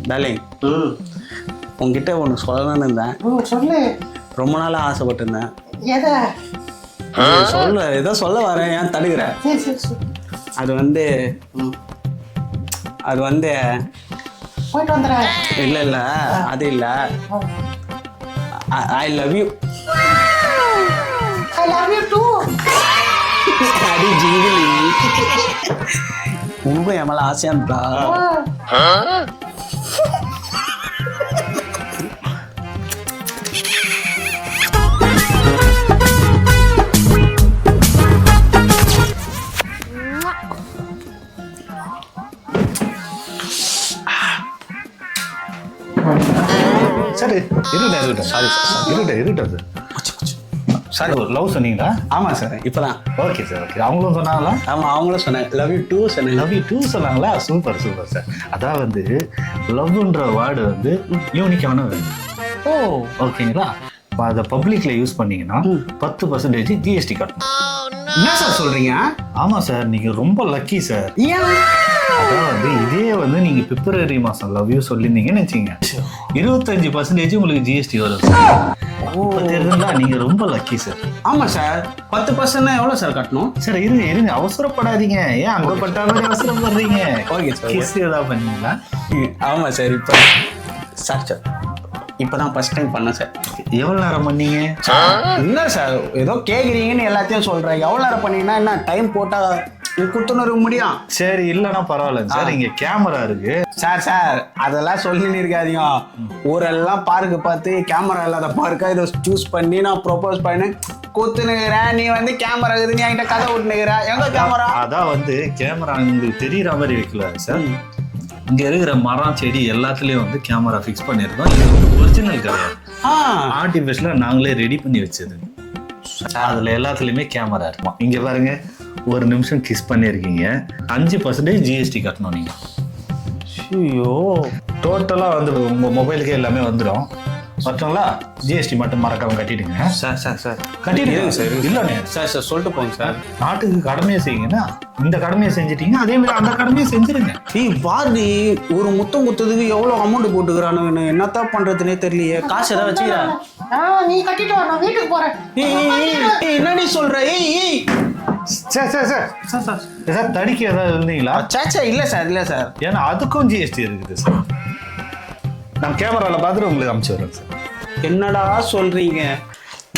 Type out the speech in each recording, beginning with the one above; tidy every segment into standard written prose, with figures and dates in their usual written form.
Darling உங்ககிட்ட ஒன்று சொல்லணும்னு இருந்தேன். சொல்லு. ரொம்ப நாளாக ஆசைப்பட்டிருந்தேன். எதை சொல்ல ஏதோ சொல்ல வரேன், ஏன் தடுக்கிற? அது வந்து போயிட்டு வந்துடுறேன். இல்லை இல்லை அது இல்லை. I love you. I love you too. அடி ஜிங்கிலி, உங்க என் மேல ஆசையா இருந்தா சார் இருக்கட்டும் சாரி சார் இருக்கட்டும் சார் ஒரு லவ் சொன்னீங்களா? ஆமா சார், இப்பதான். Okay sir okay. அவங்களும் சொன்னாங்களா? ஆமா அவங்களும் சொன்னாங்க லவ் யூ டூ சொன்னாங்க. லவ் யூ டூ சொன்னாங்களா? Super super sir. அதான் வந்து லவ்ன்ற வேர்டு வந்து யூனிக்கான வேர்டு. ஓ ஓகேங்களா? அதை பப்ளிக்ல யூஸ் பண்ணீங்கன்னா 10% ஜிஎஸ்டி கட்டணும். என்ன சார் சொல்றீங்க? ஆமா சார், நீங்க ரொம்ப லக்கி சார். அதான் வந்து இதே வந்து நீங்க பிப்ரவரி மாசம் லவ் யூ சொல்லியிருந்தீங்கன்னு வச்சுங்க, 25% உங்களுக்கு ஜிஎஸ்டி வரும் சார். இப்போ தெரியுதுங்களா, நீங்க ரொம்ப லக்கி சார். ஆமா சார், 10% எவ்வளவு சார் கட்டணும்? சார் இருங்க அவசரப்படாதீங்க. ஏன் அங்க பட்டா மாதிரி அவசரப்படுறீங்க? Okay sir. கிஸ் ஏதாவது பண்ணீங்களா? ஆமா சார், இப்போ சார் இப்பதான் ஃபர்ஸ்ட் டைம் பண்ணேன் சார். எவ்வளவு நேரம் பண்ணீங்க? இல்லை சார், ஏதோ கேட்குறீங்கன்னு எல்லாத்தையும் சொல்றேன். எவ்வளோ நேரம் பண்ணீங்கன்னா என்ன டைம் போட்டா கொடுத்துன்னு முடியும். சரி இல்லைன்னா பரவாயில்ல சார், இங்க கேமரா இருக்கு. சார் அதெல்லாம் சொல்லின்னு இருக்காதீங்க. ஊரெல்லாம் பார்க்க பார்த்து கேமரா இல்லாத பார்க்க இதை சூஸ் பண்ணி நான் ப்ரொபோஸ் பண்ணி கூத்துனுக்கிறேன். நீ வந்து கேமரா இருக்குது, நீ என்கிட்ட கதை விட்டுனுக்கிற. எங்க கேமரா? அதான் வந்து கேமரா உங்களுக்கு தெரியற மாதிரி வைக்கல சார். இங்க இருக்கிற மரம் செடி எல்லாத்துலயும் வந்து கேமரா ஃபிக்ஸ் பண்ணிருக்கோம். இது வந்து ஒரிஜினல் கிடையாது, ஆர்டிஃபிஷியலா நாங்களே ரெடி பண்ணி வச்சது. அதுல எல்லாத்துலயுமே கேமரா இருக்கும். இங்க பாருங்க, ஒரு நிமிஷம் கிஸ் பண்ணிருக்கீங்க, 5% ஜிஎஸ்டி கட்டணும் நீங்க. ஐயோ, டோட்டலா வந்து உங்க மொபைலுக்கே எல்லாமே வந்துடும். மற்றவங்களா ஜிஎஸ்டி மட்டும் மறக்காம கட்டிடுங்க. சார் கட்டிடுங்க சார். இல்லைண்ணே சார் சொல்லிட்டு போங்க சார். நாட்டுக்கு கடமையை செய்யுங்கன்னா இந்த கடமையை செஞ்சிட்டீங்க, அதே மாதிரி அந்த கடமையை செஞ்சிருங்க. நீ பாரதி ஒரு முத்தம் குத்துறதுக்கு எவ்வளவு அமௌண்ட் போட்டுக்கிறானு என்னத்தான் பண்றதுன்னே தெரியலையே. காசு ஏதாவது வச்சுக்கிறா? நீ கட்டிட்டு வா, நான் வீட்டுக்கு போறேன். என்னடி சொல்ற? சார் தடிக்க ஏதாவது இருந்தீங்களா? சாச்சா இல்ல சார். ஏன்னா அதுக்கும் ஜிஎஸ்டி இருக்குது சார். நான் கேமரால பார்த்துட்டு உங்களுக்கு அனுப்பிச்சு வரேன் சார். என்னடா சொல்றீங்க?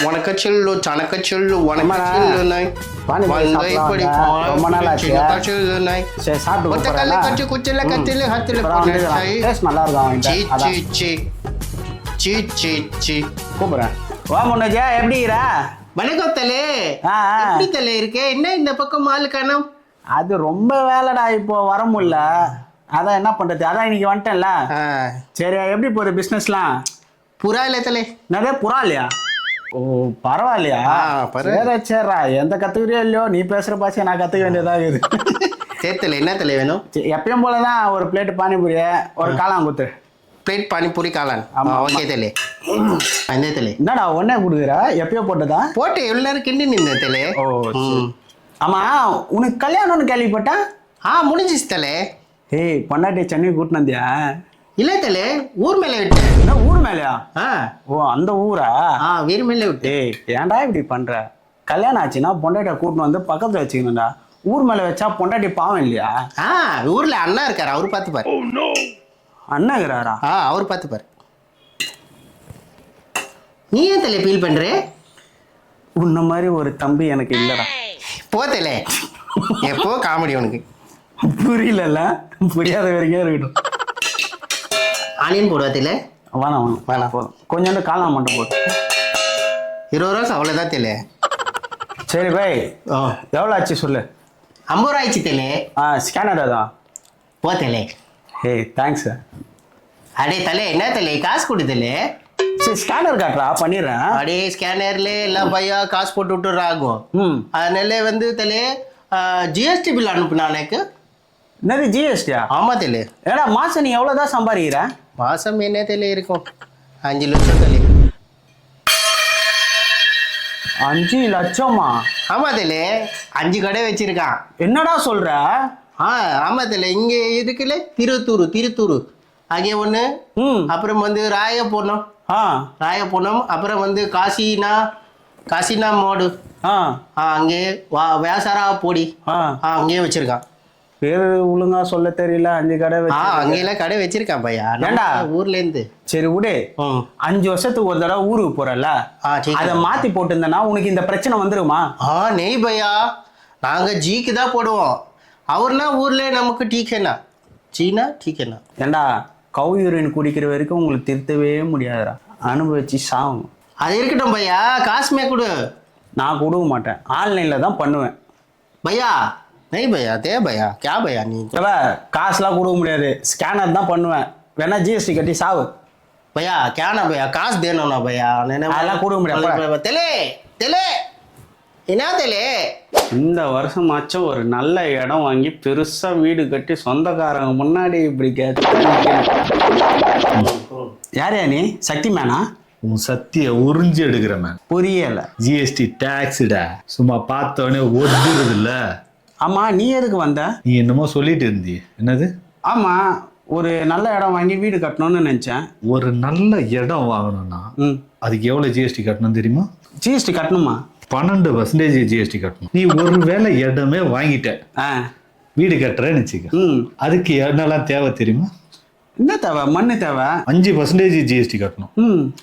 உனக்கு சொல்லு சனக்க சொல்லு உனக்கு சொல்லு நாய் இப்படி ரொம்ப நாள் ஆச்சு. சொல்லு நாய் சரி சாப்பிட்டு ஒத்த கல்ல கட்டி குச்சில கத்தில ஹத்தில நல்லா இருக்கும். சி கூப்பிடுறேன். வா முன்னஜா, எப்படிக்கிறா? வணக்கம் தலே. எப்படி தலே இருக்கே? என்ன இந்த பக்கம் மால் காணோம்? அது ரொம்ப வேலைடா, இப்போ வர முடியல. அதான் என்ன பண்றது, அதான் இன்னைக்கு வந்துட்டேன்ல. சரி, எப்படி போகுது பிசினஸ்லாம்? புறா இல்ல தலே. நிறைய புறா இல்லையா? ஓ பரவாயில்லையா? சரிடா, எந்த கத்துக்கிறியோ இல்லையோ, நீ பேசுற பாசையை நான் கத்துக்க வேண்டியதாக இருக்குது. சரி தலே, என்ன தலே வேணும்? எப்பயும் போலதான் ஒரு பிளேட் பானிபூரி, ஒரு காளாங்குத்து. பிளேட் பானிபூரி காளான். ஓகே தலே. அந்த தலே என்னடா ஒன்னே கொடுக்குற? எப்பயோ போட்டதா? போட்டு எவ்வளவு நேரம் கிண்டி நின்ன தலே. ஓ ஆமா, உனக்கு கல்யாணம்னு கேள்விப்பட்டேன். முடிஞ்சிச்சு தலே. ஏய், பொண்டாட்டி சென்னை கூட்டினு வந்தியா? இல்ல தலே, ஊர் மேல விட்டேன். என்ன ஊர் மேலையா? ஓ அந்த ஊரா? வீர் மேல விட்டு. ஏய் ஏன்டா இப்படி பண்ற? கல்யாணம் ஆச்சுன்னா பொண்டாட்டியை கூட்டின்னு வந்து பக்கத்துல வச்சுக்கணும்டா. ஊர் மேல வச்சா பொண்டாட்டி பாவம் இல்லையா? ஊர்ல அண்ணா இருக்காரு, அவரு பாத்துப்பாரு. அண்ணா இருக்கிறாரா? அவரு பாத்துப்பாரு. நீ ஏன் தலை ஃபீல் பண்ற? உன்ன மாதிரி ஒரு தம்பி எனக்கு இல்லடா. போத்தலே, எப்போ காமெடி உனக்கு புரியல, புரியாத வரைக்கும் இருக்கட்டும். ஆனியன் போடுவாத்தில? வேணாம் போதும். கொஞ்சோண்டு காளான் மட்டும் போட்டு. 20 ரூபா அவ்வளோதான் தெரியல. சரி பாய், எவ்வளோ ஆச்சு சொல்லு. 50 ரூபா ஆயிடுச்சு தெரியல. ஸ்கேனர் தான். போத்தலே. ஏய் தேங்க்ஸ். அடே தலே, என்ன தலே காசு கொடுத்தலே? சரி ஸ்கேனர் காட்டுறா, பண்ணிடுறேன். அடே ஸ்கேனர்ல எல்லாம் பையா காசு போட்டு விட்டுற ஆகும். அதனால வந்து தலே ஜிஎஸ்டி பில் அனுப்புனா எனக்கு. என்னது ஜிஎஸ்டியா? ஆமா தெரியல. ஏடா மாசம் நீ எவ்வளோதான் சம்பாதிக்கிற? மாசம் என்ன தெரியல இருக்கும், 5 லட்சம் தெரியல. 5 லட்சமா? ஆமா தெரியல, 5 கடை வச்சிருக்கான். என்னடா சொல்ற? ஆமா தெரியல. இங்க இருக்குல்ல திருத்தூர், அங்கே ஒன்று, ம் அப்புறம் வந்து ராயபுரம், ஆ அப்புறம் வந்து காசினா மோடு, ஆ அங்கே வேசாரா பொடி, ஆ அங்கேயே வச்சிருக்கான். பேர் ஒழுங்கா சொல்ல தெரியல 5 கடை வச்சு அங்கெல்லாம் கடை வச்சிருக்கான் பையா. ஏண்டா? ஊர்ல இருந்து. சரி விடு 5 வருஷத்துக்கு ஒரு தடவை ஊருக்கு போறல, அதை மாத்தி போட்டுருந்தனா உனக்கு இந்த பிரச்சனை வந்துருமா? நெய் பையா, நாங்க ஜீக்கு தான் போடுவோம். அவர்னா ஊர்ல நமக்கு டீக்கேனா சீனா டீக்கேனா. ஏண்டா கவு யூரின் குடிக்கிற வரைக்கும் உங்களுக்கு திருத்தவே முடியாதுடா, அனுபவிச்சு சாகும். அது இருக்கட்டும் பையா, காசுமே கொடு. நான் கொடுக்க மாட்டேன், ஆன்லைன்ல தான் பண்ணுவேன் பையா. நெய் பையா, தே பையா, கே பையா நீ? காசுலாம் கொடுக்க முடியாது, ஸ்கேனர் தான் பண்ணுவேன். வேணா ஜிஎஸ்டி கட்டி சாவு பையா. கேனா பையா, காசு தேணும்னா பையா. அதெல்லாம் கொடுக்க முடியாது. தெலே என்ன தெலே? இந்த வருஷமாச்சும் ஒரு நல்ல இடம் வாங்கி பெருசா வீடு கட்டி சொந்தக்காரங்க முன்னாடி இப்படி யாரையா நீ? சக்தி மேனா? உன் சத்திய உறிஞ்சு எடுக்கிற மேன். புரியல. ஜிஎஸ்டி டாக்ஸ்டா, சும்மா பார்த்தோடனே ஒதுறது இல்ல. ஆமா, நீ எதுக்கு வந்த? நீ என்னமோ சொல்லிட்டு இருந்தி, என்னது? ஆமா, ஒரு நல்ல இடம் வாங்கி வீடு கட்டணும்னு நினைச்சேன். ஒரு நல்ல இடம் வாங்கணும்னா அதுக்கு எவ்வளவு ஜிஎஸ்டி கட்டணும் தெரியுமா? ஜிஎஸ்டி கட்டணுமா? 12% ஜிஎஸ்டி கட்டணும். நீ ஒரு வேளை இடமே வாங்கிட்ட, வீடு கட்டுறேன்னு வச்சுக்க, அதுக்கு என்னெல்லாம் தேவை தெரியுமா? என்ன தேவை? மண்ணு தேவை. 5% ஜிஎஸ்டி கட்டணும்.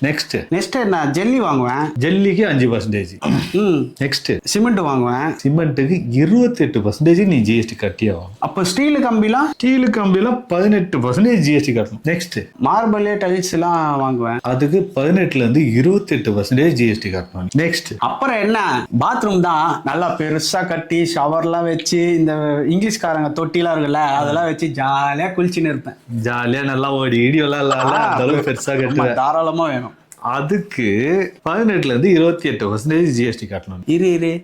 நெக்ஸ்ட் என்ன? ஜல்லி வாங்குவேன், ஜல்லிக்கு 5%. நெக்ஸ்ட் சிமெண்ட் வாங்குவேன், சிமெண்ட்டுக்கு 28% நீ ஜிஎஸ்டி கட்டியே ஆகும். அப்போ ஸ்டீல் கம்பிலாம் 18% ஜிஎஸ்டி கட்டணும். நெக்ஸ்ட் மார்பிள் டைல்ஸ் எல்லாம் வாங்குவேன், அதுக்கு 18% இருந்து 28% ஜிஎஸ்டி கட்டணும். நெக்ஸ்ட் அப்புறம் என்ன? பாத்ரூம் தான் நல்லா பெருசா கட்டி ஷவர்லாம் வச்சு, இந்த இங்கிலீஷ்காரங்க தொட்டிலாம் இருக்குல்ல அதெல்லாம் வச்சு ஜாலியா குளிச்சுன்னு இருப்பேன். ஜாலியா நல்லா ஓடி இடியெல்லாம் இல்லாத பெருசா கட்டுவேன். தாராளமா வேணும். அதுக்கு 18% இருந்து 28% ஜிஎஸ்டி கட்டணும். இரு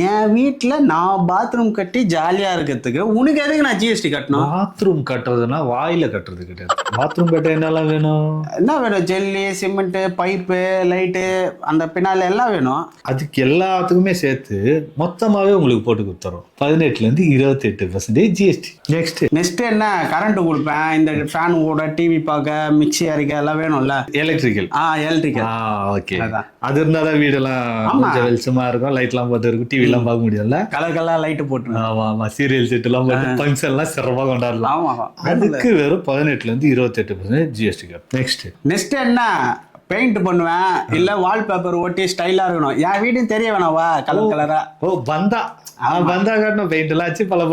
என் வீட்டுல நான் பாத்ரூம் கட்டி ஜாலியா இருக்கிறதுக்கு உனக்கு எதுக்கு நான் ஜிஎஸ்டி கட்டணும்? பாத்ரூம் கட்டுறதுன்னா வாயில கட்டுறது கிடையாது. பாத்ரூம் கட்ட என்னெல்லாம் வேணும்? என்ன வேணும்? ஜல்லி, சிமெண்ட், பைப்பு, லைட்டு, அந்த பின்னால எல்லாம் வேணும். அதுக்கு எல்லாத்துக்குமே சேர்த்து மொத்தமாவே உங்களுக்கு போட்டு கொடுத்துறோம். 18% இருந்து 28% ஜிஎஸ்டி. நெக்ஸ்ட் என்ன? கரண்ட் கொடுப்பேன், இந்த ஃபேன் ஓட, டிவி பார்க்க, மிக்சி அரைக்க எல்லாம் வேணும்ல. எலக்ட்ரிக்கல். ஓகே, அது இருந்தாதான் வீடெல்லாம் வெளிச்சமா இருக்கும், லைட் எல்லாம் போட்டு இருக்கும், டிவி எல்லாம் பார்க்க முடியல, கலர் லைட் போட்டு. ஆமா, சீரியல் செட் எல்லாம் போட்டு ஃபங்க்ஷன் எல்லாம் சிறப்பா கொண்டாடலாம். அதுக்கு வெறும் 18% இருந்து 28% ஜிஎஸ்டி. நெக்ஸ்ட் என்ன? பெயிண்ட் பண்ணுவேன், இல்ல வால்பேப்பர் ஒட்டி ஸ்டைலா இருக்கணும். என் வீடும் தெரிய வேணாவா கலரா? பந்தா காட்டணும், பெயிண்ட் எல்லாம் வச்சு பல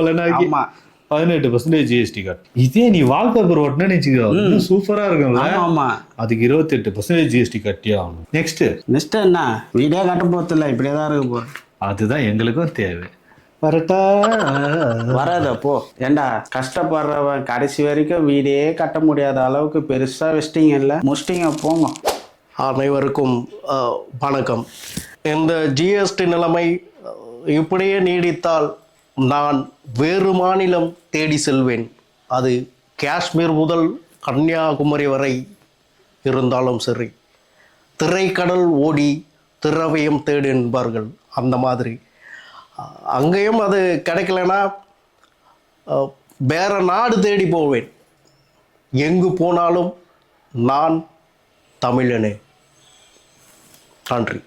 18% ஜிஎஸ்டி கட்டணும். இதே நீ வால்பேப்பர் ஓட்டணும்னு வச்சுக்கோ, சூப்பரா இருக்கும்ல. ஆமா, அதுக்கு 28% ஜிஎஸ்டி கட்டியே ஆகணும். நெக்ஸ்ட் என்ன? வீடே கட்ட போறது இல்ல, இப்படியேதான் இருக்க போறேன். அதுதான் எங்களுக்கும் தேவை. வராத போ. ஏண்டா கஷ்டப்படுறவன் கடைசி வரைக்கும் வீடே கட்ட முடியாத அளவுக்கு பெருசா வச்சிட்டீங்க இல்ல, முடிச்சிட்டீங்க, போங்க. அனைவருக்கும் வணக்கம். இந்த ஜிஎஸ்டி நிலைமை இப்படியே நீடித்தால் நான் வேறு மாநிலம் தேடி செல்வேன். அது காஷ்மீர் முதல் கன்னியாகுமரி வரை இருந்தாலும் சரி. திரைக்கடல் ஓடி திரவியம் தேடு என்பார்கள், அந்த மாதிரி. அங்கேயும் அது கிடைக்கலனா வேற நாடு தேடி போவேன். எங்கு போனாலும் நான் தமிழனே. நன்றி.